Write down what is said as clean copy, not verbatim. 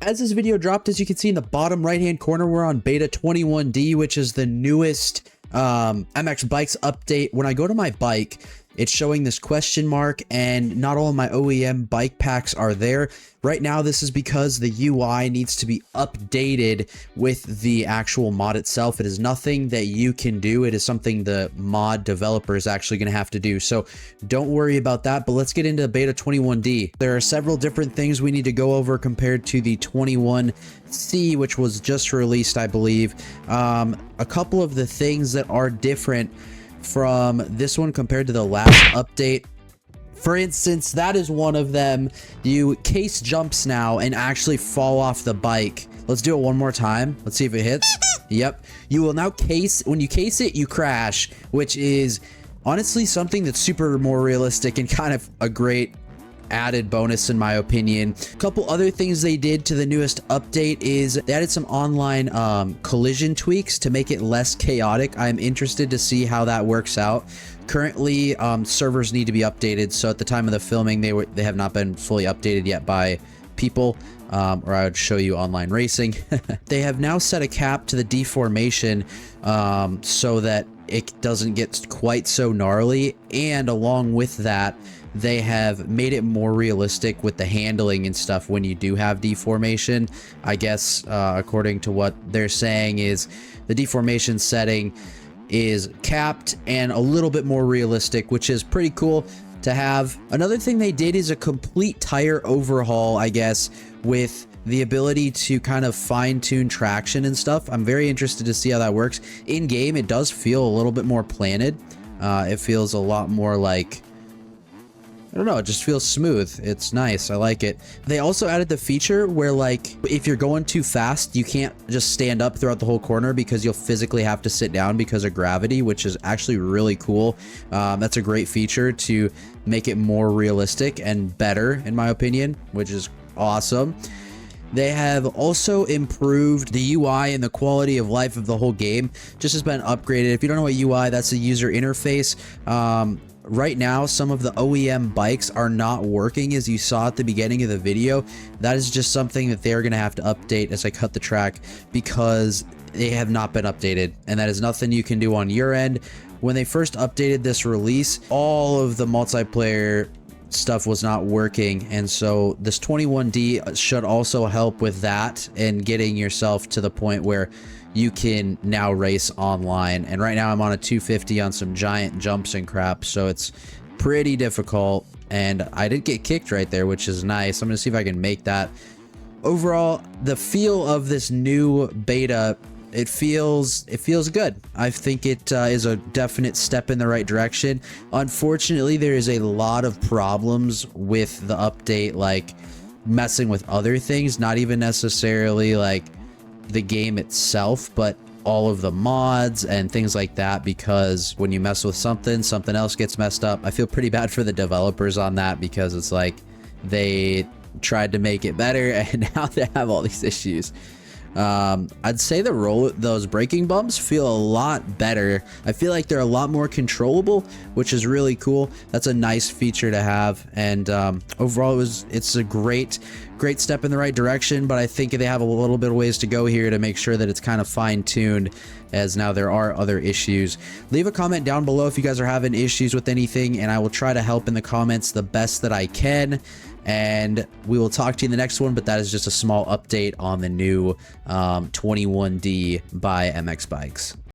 As this video dropped, as you can see in the bottom right hand corner, we're on beta 21D, which is the newest MX Bikes update. When I go to my bike, it's showing this question mark, and not all of my OEM bike packs are there. Right now, this is because the UI needs to be updated with the actual mod itself. It is nothing that you can do. It is something the mod developer is actually going to have to do. So don't worry about that, but let's get into beta 21D. There are several different things we need to go over compared to the 21C, which was just released, I believe. A couple of the things that are different from this one compared to the last update. For instance, that is one of them. You case jumps now and actually fall off the bike. Let's do it one more time. Let's see if it hits. Yep. You will now case, when you case it, you crash, which is honestly something that's super more realistic and kind of a great added bonus in my opinion. A couple other things they did to the newest update is they added some online collision tweaks to make it less chaotic. I'm interested to see how that works out. Currently, servers need to be updated, so at the time of the filming, they have not been fully updated yet by people, or I would show you online racing. They have now set a cap to the deformation so that it doesn't get quite so gnarly, and along with that, they have made it more realistic with the handling and stuff when you do have deformation. I guess according to what they're saying is the deformation setting is capped and a little bit more realistic, which is pretty cool to have. Another thing they did is a complete tire overhaul, I guess, with the ability to kind of fine-tune traction and stuff. I'm very interested to see how that works. In game, it does feel a little bit more planted. It feels a lot more like, I don't know, it just feels smooth. It's nice. I like it. They also added the feature where, like, if you're going too fast, you can't just stand up throughout the whole corner because you'll physically have to sit down because of gravity, which is actually really cool. That's a great feature to make it more realistic and better, in my opinion, which is awesome. They have also improved the UI and the quality of life of the whole game. Just has been upgraded. If you don't know what UI, that's the user interface. Right now, some of the OEM bikes are not working, as you saw at the beginning of the video. That is just something that they're going to have to update as I cut the track, because they have not been updated, and that is nothing you can do on your end. When they first updated this release, all of the multiplayer stuff was not working, and so this 21D should also help with that and getting yourself to the point where you can now race online. And right now I'm on a 250 on some giant jumps and crap, so it's pretty difficult, and I did get kicked right there, which is nice. I'm gonna see if I can make that. Overall, the feel of this new beta, it feels good. I think it is a definite step in the right direction. Unfortunately, there is a lot of problems with the update, like messing with other things, not even necessarily like the game itself, but all of the mods and things like that, because when you mess with something else gets messed up. I feel pretty bad for the developers on that, because it's like they tried to make it better and now they have all these issues. I'd say those braking bumps feel a lot better. I feel like they're a lot more controllable, which is really cool. That's a nice feature to have, and overall it's a great step in the right direction, but I think they have a little bit of ways to go here to make sure that it's kind of fine-tuned, as now there are other issues. Leave a comment down below if you guys are having issues with anything, and I will try to help in the comments the best that I can. And we will talk to you in the next one, but that is just a small update on the new 21D by MX Bikes.